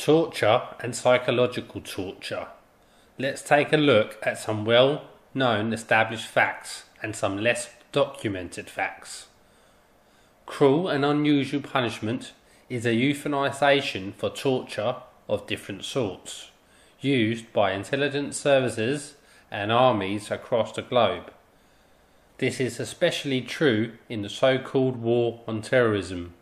Torture and psychological torture. Let's take a look at some well-known established facts and some less documented facts. Cruel and unusual punishment is a euphemisation for torture of different sorts, used by intelligence services and armies across the globe. This is especially true in the so-called war on terrorism.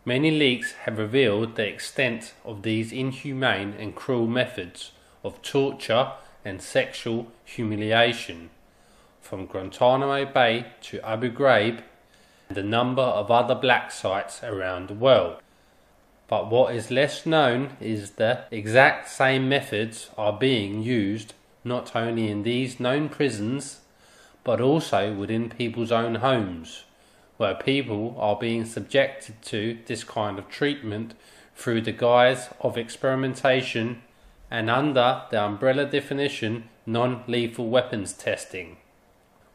Many leaks have revealed the extent of these inhumane and cruel methods of torture and sexual humiliation, from Guantanamo Bay to Abu Ghraib and a number of other black sites around the world. But what is less known is the exact same methods are being used not only in these known prisons, but also within people's own homes, where people are being subjected to this kind of treatment through the guise of experimentation and under the umbrella definition non-lethal weapons testing,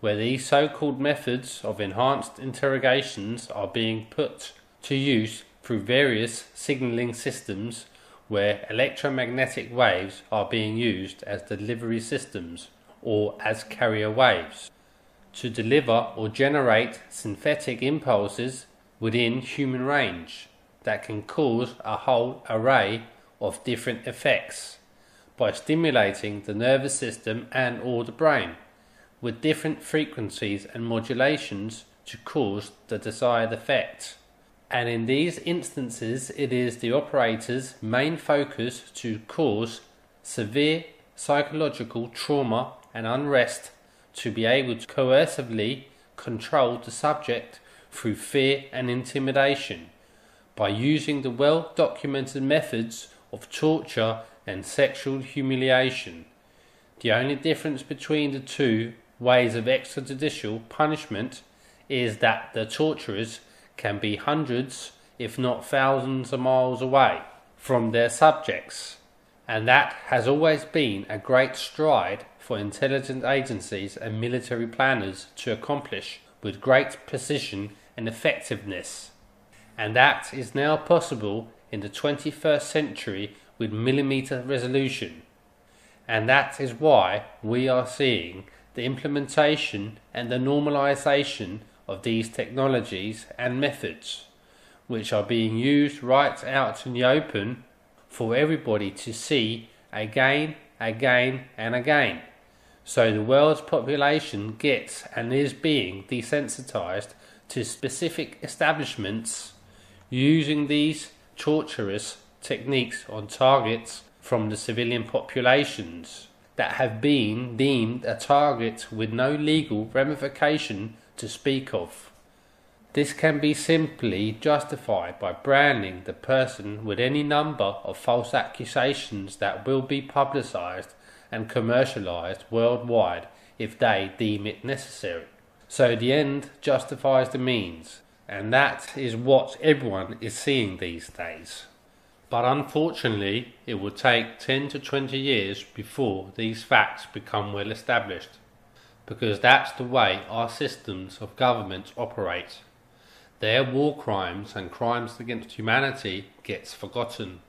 where these so-called methods of enhanced interrogations are being put to use through various signalling systems, where electromagnetic waves are being used as delivery systems or as carrier waves to deliver or generate synthetic impulses within human range that can cause a whole array of different effects by stimulating the nervous system and or the brain with different frequencies and modulations to cause the desired effect. And in these instances it is the operator's main focus to cause severe psychological trauma and unrest, to be able to coercively control the subject through fear and intimidation by using the well-documented methods of torture and sexual humiliation. The only difference between the two ways of extrajudicial punishment is that the torturers can be hundreds, if not thousands of miles away from their subjects, and that has always been a great stride for intelligence agencies and military planners to accomplish with great precision and effectiveness. And that is now possible in the 21st century with millimeter resolution. And that is why we are seeing the implementation and the normalization of these technologies and methods, which are being used right out in the open for everybody to see again and again. So the world's population gets and is being desensitized to specific establishments using these torturous techniques on targets from the civilian populations that have been deemed a target with no legal ramification to speak of. This can be simply justified by branding the person with any number of false accusations that will be publicized and commercialized worldwide if they deem it necessary. So the end justifies the means, and that is what everyone is seeing these days. But unfortunately, it will take 10 to 20 years before these facts become well established, because that's the way our systems of government operate. Their war crimes and crimes against humanity gets forgotten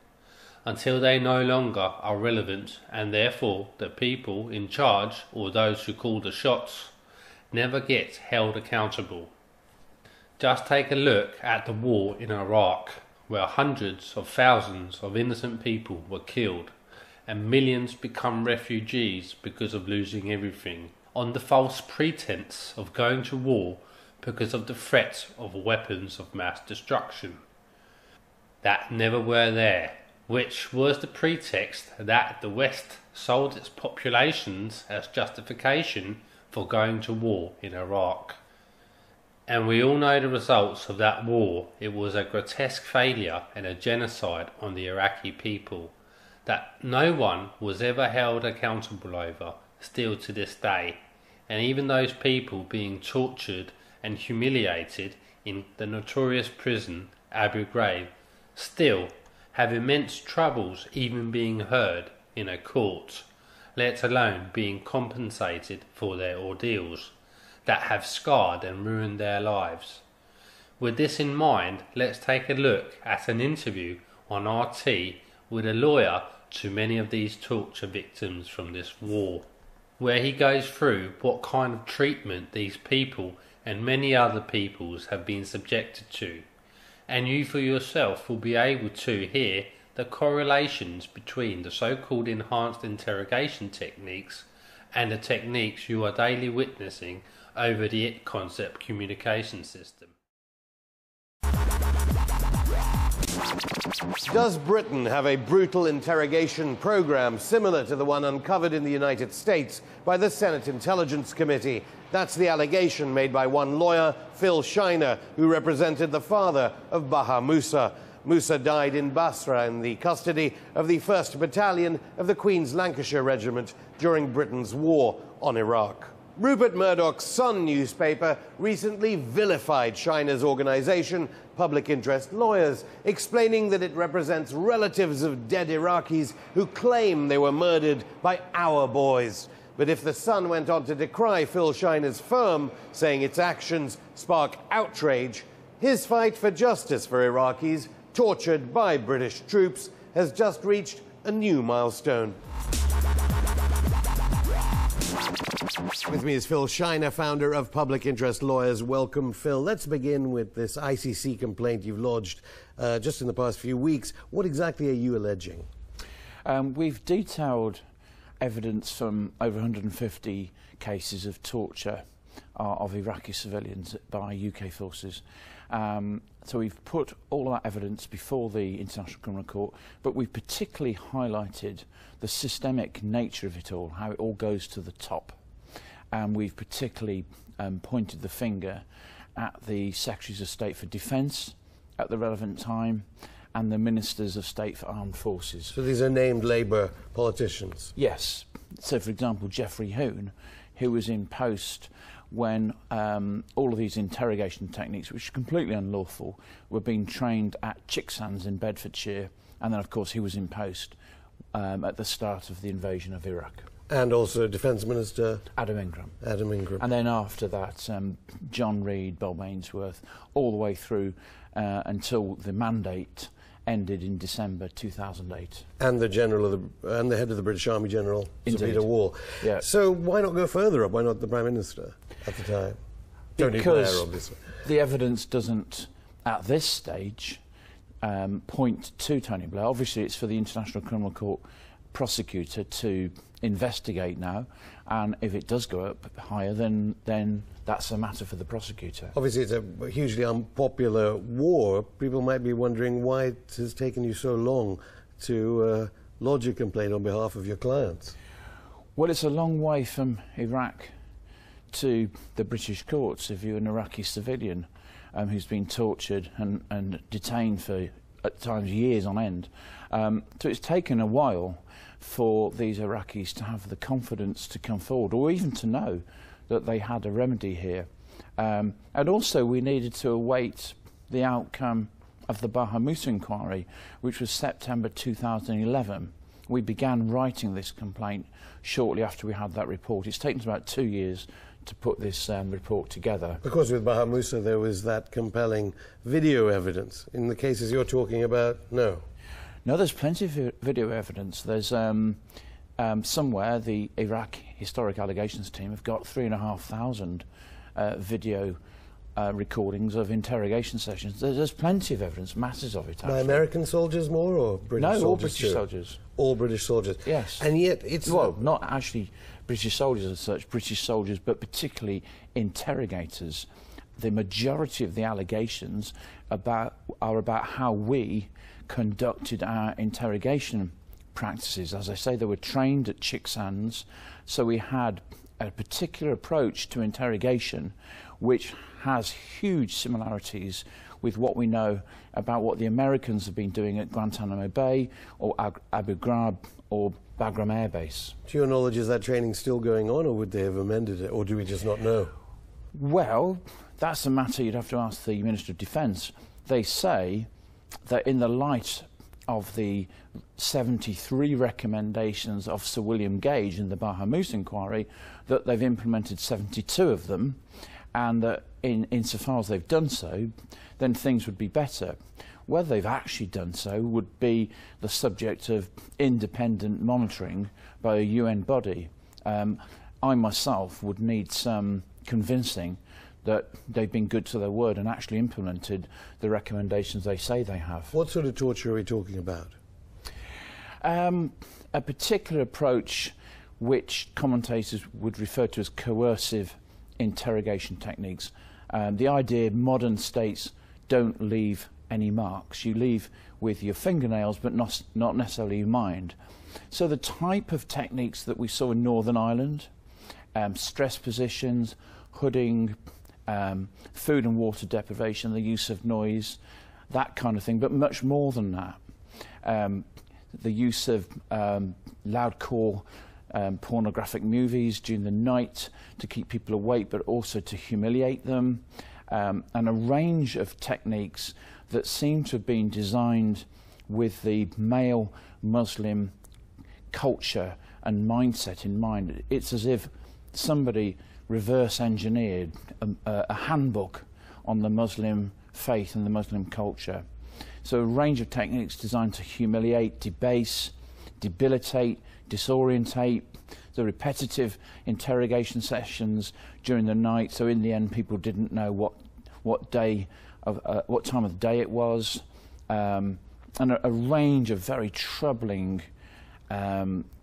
until they no longer are relevant, and therefore the people in charge, or those who call the shots, never get held accountable. Just take a look at the war in Iraq, where hundreds of thousands of innocent people were killed and millions become refugees because of losing everything, on the false pretense of going to war because of the threat of weapons of mass destruction that never were there, which was the pretext that the West sold its populations as justification for going to war in Iraq. And we all know the results of that war. It was a grotesque failure and a genocide on the Iraqi people that no one was ever held accountable over, still to this day. And even those people being tortured and humiliated in the notorious prison Abu Ghraib still have immense troubles even being heard in a court, let alone being compensated for their ordeals that have scarred and ruined their lives. With this in mind, let's take a look at an interview on RT with a lawyer to many of these torture victims from this war, where he goes through what kind of treatment these people and many other peoples have been subjected to, and you for yourself will be able to hear the correlations between the so-called enhanced interrogation techniques and the techniques you are daily witnessing over the IT concept communication system. Does Britain have a brutal interrogation program similar to the one uncovered in the United States by the Senate Intelligence Committee? That's the allegation made by one lawyer, Phil Shiner, who represented the father of Baha Musa. Musa died in Basra in the custody of the 1st Battalion of the Queen's Lancashire Regiment during Britain's war on Iraq. Rupert Murdoch's Sun newspaper recently vilified Shiner's organisation, Public Interest Lawyers, explaining that it represents relatives of dead Iraqis who claim they were murdered by our boys. But if the Sun went on to decry Phil Shiner's firm, saying its actions spark outrage, his fight for justice for Iraqis tortured by British troops has just reached a new milestone. With me is Phil Shiner, founder of Public Interest Lawyers. Welcome, Phil. Let's begin with this ICC complaint you've lodged just in the past few weeks. What exactly are you alleging? We've detailed evidence from over 150 cases of torture of Iraqi civilians by UK forces. So we've put all of that evidence before the International Criminal Court, but we've particularly highlighted the systemic nature of it all, how it all goes to the top. And we've particularly pointed the finger at the Secretaries of State for Defence at the relevant time and the Ministers of State for Armed Forces. So these are named Labour politicians? Yes. So, for example, Geoffrey Hoon, who was in post when all of these interrogation techniques, which are completely unlawful, were being trained at Chicksans in Bedfordshire, and then, of course, he was in post at the start of the invasion of Iraq. And also Defence Minister? Adam Ingram. Adam Ingram. And then after that, John Reid, Bob Ainsworth, all the way through until the mandate ended in December 2008. And the general of and the head of the British Army General, Sir Peter Wall. Yeah. So why not go further up? Why not the Prime Minister at the time? Tony Blair, obviously. The evidence doesn't, at this stage, point to Tony Blair. Obviously, it's for the International Criminal Court prosecutor to investigate now, and if it does go up higher, then that's a matter for the prosecutor. Obviously, it's a hugely unpopular war. People might be wondering why it has taken you so long to lodge a complaint on behalf of your clients. Well, it's a long way from Iraq to the British courts if you're an Iraqi civilian who's been tortured and detained for, at times, years on end. So it's taken a while for these Iraqis to have the confidence to come forward, or even to know that they had a remedy here. And also we needed to await the outcome of the Baha Musa inquiry, which was September 2011. We began writing this complaint shortly after we had that report. It's taken us about 2 years to put this report together. Of course, with Baha Musa there was that compelling video evidence. In the cases you're talking about, no? No, there's plenty of video evidence. There's somewhere the Iraq Historic Allegations team have got 3,500 video recordings of interrogation sessions. There's plenty of evidence, masses of it. Actually. By American soldiers more, or British soldiers? No, all British soldiers. All British soldiers? Yes. And yet it's... Well, not actually British soldiers as such, British soldiers, but particularly interrogators. The majority of the allegations are about how we conducted our interrogation practices. As I say, they were trained at Chicksans, so we had a particular approach to interrogation which has huge similarities with what we know about what the Americans have been doing at Guantanamo Bay or Abu Ghraib or Bagram Air Base. To your knowledge, is that training still going on, or would they have amended it, or do we just not know? Well, that's a matter you'd have to ask the Minister of Defence. They say that in the light of the 73 recommendations of Sir William Gage in the Baha Musa inquiry, that they've implemented 72 of them, and that insofar as they've done so, then things would be better. Whether they've actually done so would be the subject of independent monitoring by a UN body. I myself would need some convincing that they've been good to their word and actually implemented the recommendations they say they have. What sort of torture are we talking about? A particular approach which commentators would refer to as coercive interrogation techniques. The idea modern states don't leave any marks. You leave with your fingernails, but not necessarily your mind. So the type of techniques that we saw in Northern Ireland, stress positions, hooding, food and water deprivation, the use of noise, that kind of thing, but much more than that. The use of loud-core pornographic movies during the night to keep people awake, but also to humiliate them, and a range of techniques that seem to have been designed with the male Muslim culture and mindset in mind. It's as if somebody reverse engineered a handbook on the Muslim faith and the Muslim culture. So a range of techniques designed to humiliate, debase, debilitate, disorientate, the repetitive interrogation sessions during the night, so in the end people didn't know what time of the day it was, and a range of very troubling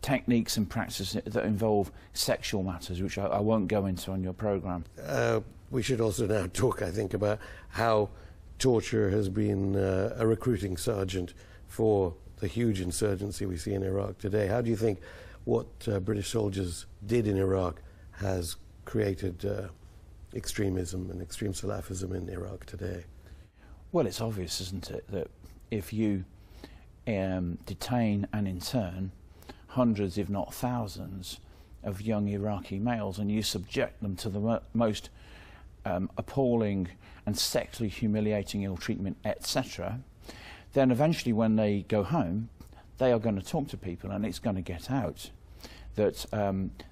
techniques and practices that involve sexual matters, which I won't go into on your programme. We should also now talk, I think, about how torture has been a recruiting sergeant for the huge insurgency we see in Iraq today. How do you think what British soldiers did in Iraq has created extremism and extreme Salafism in Iraq today? Well, it's obvious, isn't it, that if you detain and intern hundreds, if not thousands, of young Iraqi males and you subject them to the most appalling and sexually humiliating ill treatment, etc., then eventually when they go home, they are going to talk to people and it's going to get out that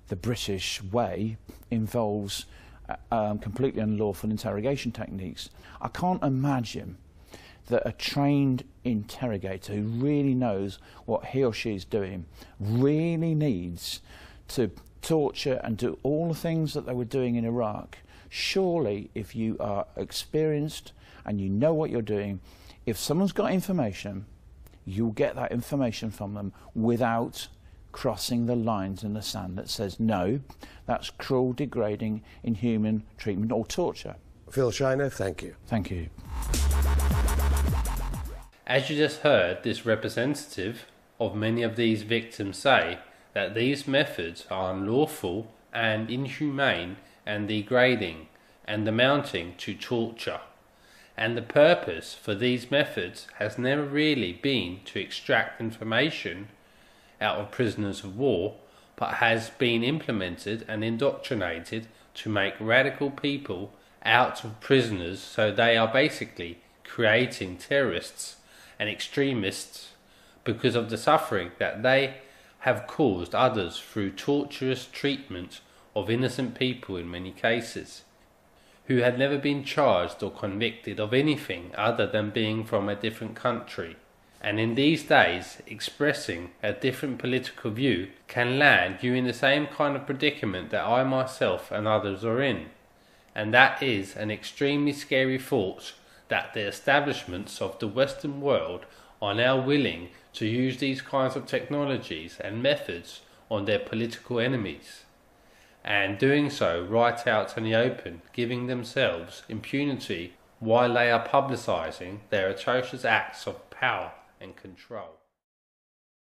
the British way involves completely unlawful interrogation techniques. I can't imagine that a trained interrogator who really knows what he or she is doing really needs to torture and do all the things that they were doing in Iraq. Surely, if you are experienced and you know what you're doing, if someone's got information, you'll get that information from them without crossing the lines in the sand that says, no, that's cruel, degrading, inhuman treatment or torture. Phil Shiner, thank you. Thank you. As you just heard, this representative of many of these victims say that these methods are unlawful and inhumane and degrading and amounting to torture. And the purpose for these methods has never really been to extract information out of prisoners of war, but has been implemented and indoctrinated to make radical people out of prisoners, so they are basically creating terrorists and extremists because of the suffering that they have caused others through torturous treatment of innocent people in many cases, who had never been charged or convicted of anything other than being from a different country. And in these days, expressing a different political view can land you in the same kind of predicament that I myself and others are in. And that is an extremely scary thought that the establishments of the Western world are now willing to use these kinds of technologies and methods on their political enemies, and doing so right out in the open, giving themselves impunity while they are publicising their atrocious acts of power and control.